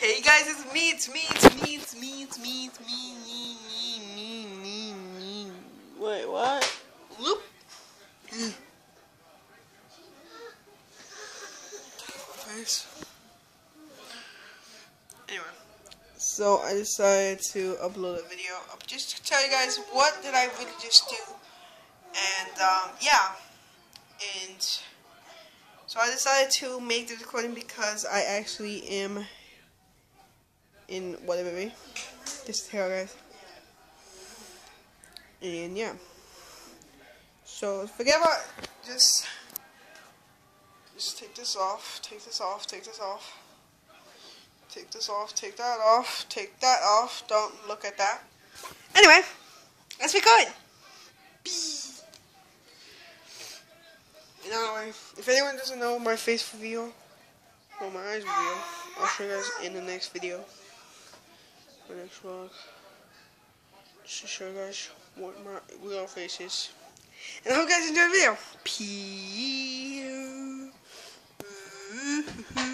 Hey guys, it's me. Wait, what? Whoop. Face. Anyway, so I decided to upload a video just to tell you guys what did I really just do, and yeah, and so I decided to make the recording because I actually am in whatever way. Just tell guys. And yeah. So forget about just take this off, take this off, take this off. Take this off, take that off, take that off. Don't look at that. Anyway, let's record. Anyway, if anyone doesn't know my face reveal or my eyes reveal, I'll show you guys in the next video. My next vlog. Just to show you guys what my real face is. And I hope you guys enjoy the video. Peace.